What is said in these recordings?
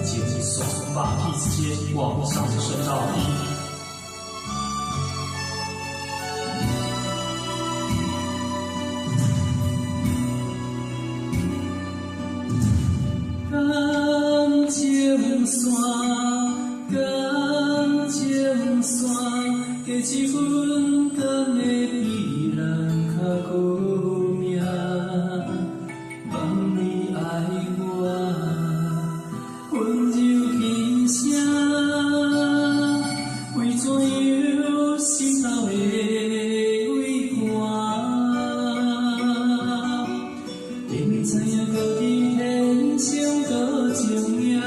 情线把气之间往上升到底。感情线，感情线，加一分甘会比咱较好命。望你爱我，温柔轻声，为怎样心头的畏寒？明明知影到底天生多情命，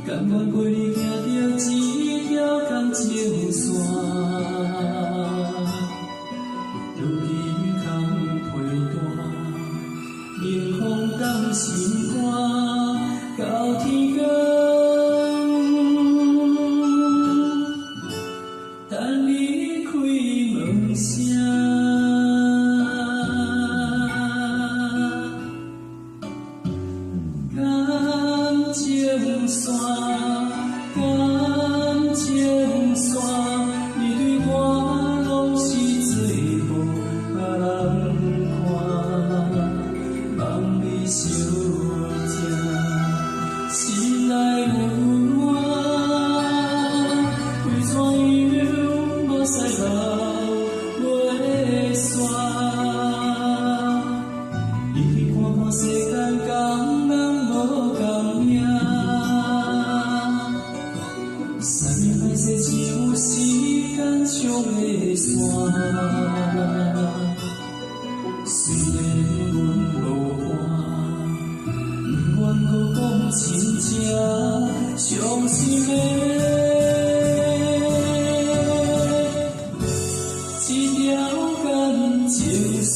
甘愿陪你行着一条感情线。如今空陪伴，冷风冻心肝，到天光，等你开门声。感情线，感情线，你对我拢是最无别人看，望你小正，心内温暖，为怎样无使流泪线？你看看世间工人无共命，三年来世只有时间冲的线。虽然阮无伴，不愿搁讲亲情，伤心的一条感情线。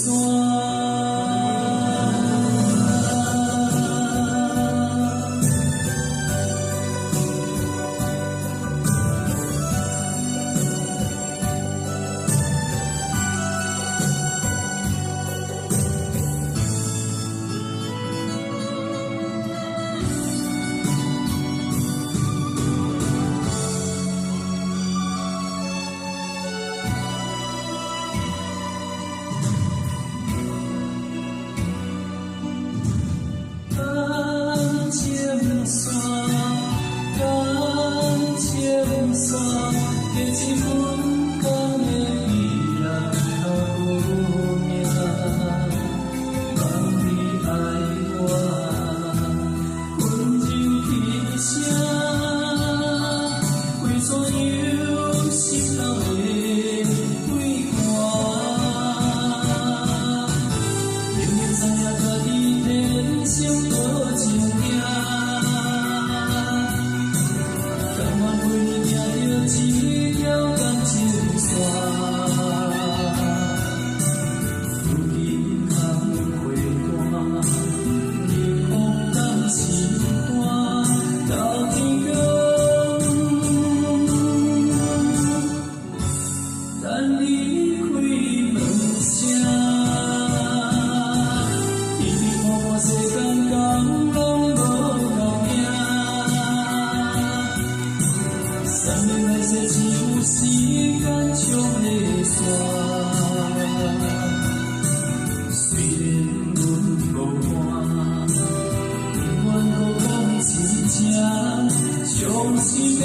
感情线，感情线，加一分甘会比咱较好命。望你爱我，温柔轻声，为怎样心头的畏寒？明明知影家己天生多情命，甘愿陪你行着一条感情线。如今空陪伴，冷风冻心肝，到天光，等你开门声。世间工拢无共命，三年来世只有时间冲的线。虽然阮无伴，不愿搁讲亲情，伤心的。